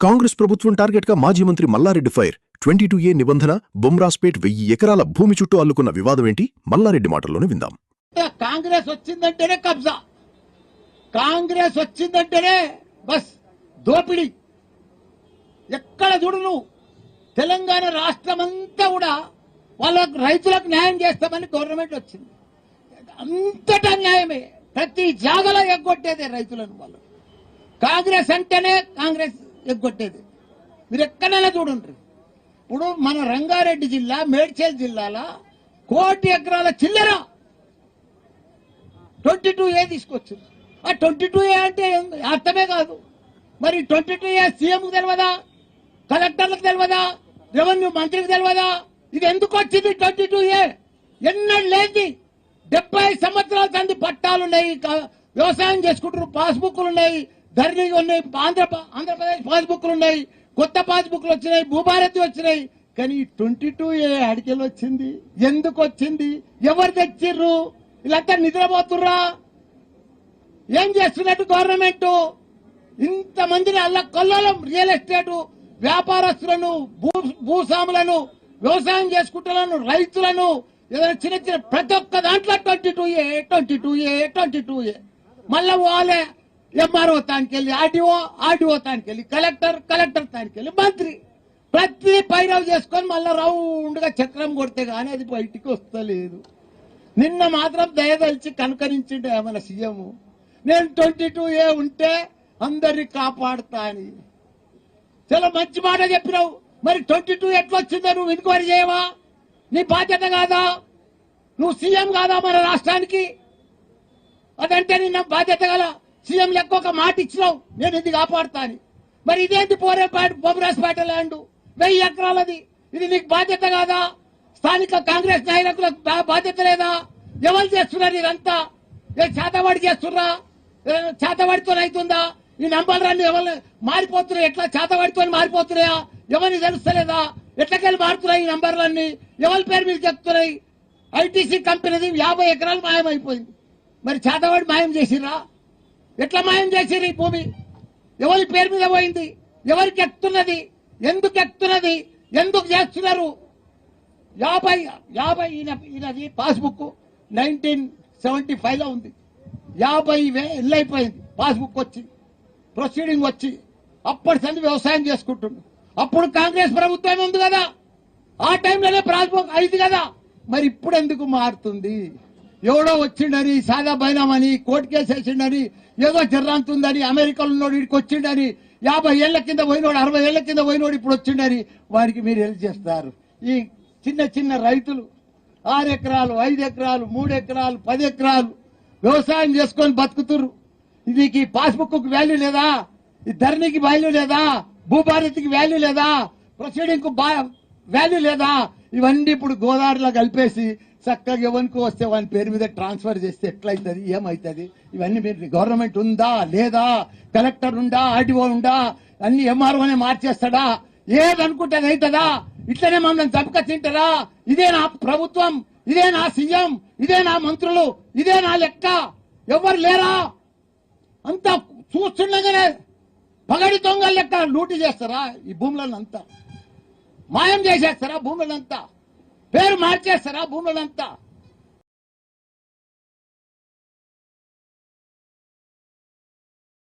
కాంగ్రెస్ ప్రభుత్వం టార్గెట్ గా మాజీ మంత్రి మల్లారెడ్డి ఫైర్ 22A నిబంధన బొమ్రాస్పేట్ 1000 ఎకరాల భూమి చుట్టూ అల్లుకున్న వివాదం ఏంటి? మల్లారెడ్డి మాటల్లోనే విందాం. కాంగ్రెస్ వచ్చిందంటేనే కబ్జా, కాంగ్రెస్ వచ్చిందంటేనే బస్ దోపిడీ. ఎక్కడ చూడు నువ్వు తెలంగాణ రాష్ట్రం అంతా కూడా వాళ్ళకు రైతులకు న్యాయం చేస్తామని గవర్నమెంట్ వచ్చింది. అంతటా న్యాయమే, ప్రతి జాగలో ఎగ్గొట్టేదే రైతులను. వాళ్ళు కాంగ్రెస్ అంటేనే కాంగ్రెస్ ఎగ్గొట్టేది. మీరు ఎక్కడైనా చూడండి. ఇప్పుడు మన రంగారెడ్డి జిల్లా మేడ్చల్ జిల్లాల 1 కోటి ఎకరాల చిల్లర 22A తీసుకొచ్చింది. ఆ 22A అంటే అర్థమే కాదు. మరి 22A సీఎంకు తెలియదా, కలెక్టర్లకు తెలియదా, రెవెన్యూ మంత్రికి తెలియదా? ఇది ఎందుకు వచ్చింది 22A? ఎన్నడూ లేని 70 సంవత్సరాల సంది పట్టాలున్నాయి, వ్యవసాయం చేసుకుంటారు, పాస్బుక్లు ఉన్నాయి, ధరణిగా ఉన్నాయి, ఆంధ్రప్రదేశ్ పాస్బుక్లు ఉన్నాయి, కొత్త పాస్బుక్లు వచ్చినాయి, భూభారతి వచ్చినాయి. కానీ 22A అడికెళ్ళి వచ్చింది, ఎందుకు వచ్చింది, ఎవరు తెచ్చిర్రు? వీళ్ళంతా నిద్రపోతుర్రా? ఏం చేస్తున్నట్టు గవర్నమెంట్? ఇంతమందిని అల్ల కొల్లం రియల్ ఎస్టేట్ వ్యాపారస్తులను, భూస్వాములను, వ్యవసాయం చేసుకుంటున్న రైతులను, ఏదైనా చిన్న చిన్న ప్రతి ఒక్క దాంట్లో 22A. మళ్ళా వాళ్ళే ఎంఆర్ఓ తానికెళ్ళి, ఆర్డీఓ తానికెళ్ళి, కలెక్టర్ తానికెళ్ళి, మంత్రి ప్రతి పైరవ్ చేసుకొని మళ్ళా రౌండ్ గా చక్రం కొడితే గానీ అది బయటికి వస్తలేదు. నిన్న మాత్రం దయదలిచి కనుకరించిండే మన సీఎం, నేను 22A ఉంటే అందరినీ కాపాడుతా అని. చాలా మంచి మాట చెప్పినావు. మరి 22 ఎట్లా వచ్చిందో నువ్వు ఎంక్వైరీ చేయవా? నీ బాధ్యత కాదా? నువ్వు సీఎం కాదా మన రాష్ట్రానికి? అదంటే నిన్న బాధ్యత గల సీఎం లెక్క ఒక మాట ఇచ్చినావు, నేను ఇది కాపాడుతా అని. మరి ఇదేంటి బొమ్మరాజపేట ల్యాండ్ 1000 ఎకరాలది, ఇది నీకు బాధ్యత కాదా? స్థానిక కాంగ్రెస్ నాయకులకు బాధ్యత లేదా? ఎవరు చేస్తున్నారు ఇదంతా? ఏ చేతవాడి చేస్తుర్రా? చేతవాడితో అవుతుందా? ఈ నంబర్లన్నీ ఎవరు మారిపోతున్నాయి? ఎట్లా చేతవాడితో మారిపోతున్నాయా? ఎవరిని తెలుస్తలేదా? ఎట్లకెళ్ళి మారుతున్నాయి ఈ నంబర్లన్నీ? ఎవరి పేరు మీద చెప్తున్నాయి? ఐటీసీ కంపెనీది 50 ఎకరాలు మాయమైపోయింది. మరి చేతవాడి మాయం చేసిర్రా? ఎట్లా మాయం చేసిర్రు? ఈ భూమి ఎవరి పేరు మీద పోయింది? ఎవరికి ఎక్కుతున్నది? ఎందుకు ఎక్కుతున్నది? ఎందుకు చేస్తున్నారు? 50 ఈయనది పాస్బుక్ 1975 లో ఉంది. 50,000 అయిపోయింది పాస్బుక్ వచ్చి, ప్రొసీడింగ్ వచ్చి. అప్పటి సంది వ్యవసాయం చేసుకుంటుండు. అప్పుడు కాంగ్రెస్ ప్రభుత్వం ఉంది కదా, ఆ టైంలోనే పాస్బుక్ అయింది కదా. మరి ఇప్పుడు ఎందుకు మారుతుంది? ఎవడో వచ్చిండని, సాదా బైనామని, కోర్టు కేసు వేసిండని, ఏదో జర్రాంతుందని, అమెరికాలో ఉన్నోడు ఇక్కడికి వచ్చిండని, 50 ఏళ్ల కింద పోయినోడు, 60 ఏళ్ల కింద పోయినోడు ఇప్పుడు వచ్చిండని వారికి మీరు హెల్ప్ చేస్తారు. ఈ చిన్న చిన్న రైతులు 6 ఎకరాలు, 5 ఎకరాలు, 3 ఎకరాలు, 10 ఎకరాలు వ్యవసాయం చేసుకొని బతుకుతురు. దీనికి పాస్బుక్ కు వాల్యూ లేదా? ఈ ధరణికి వాల్యూ లేదా? భూభారతికి వాల్యూ లేదా? ప్రొసీడింగ్ కు వాల్యూ లేదా? ఇవన్నీ ఇప్పుడు గోదావరిలో కలిపేసి చక్కగా ఎవరికి వస్తే వాని పేరు మీద ట్రాన్స్ఫర్ చేస్తే ఎట్లయితుంది, ఏమవుతుంది? ఇవన్నీ మీరు గవర్నమెంట్ ఉందా లేదా? కలెక్టర్ ఉందా, ఆర్డీఓ ఉందా? అన్ని ఎంఆర్ఓనే మార్చేస్తాడా? ఏదనుకుంటే అది అవుతుందా? ఇట్లనే మమ్మల్ని చంపక తింటారా? ఇదే నా ప్రభుత్వం, ఇదే నా సీఎం, ఇదే నా మంత్రులు, ఇదే నా లెక్క? ఎవరు లేరా? అంతా చూస్తుండగానే పగడి దొంగ లెక్క లూటీ చేస్తారా? ఈ భూములనంతా మాయం చేసేస్తారా? భూములంతా పేరు మార్చేస్తారా? భూములంతా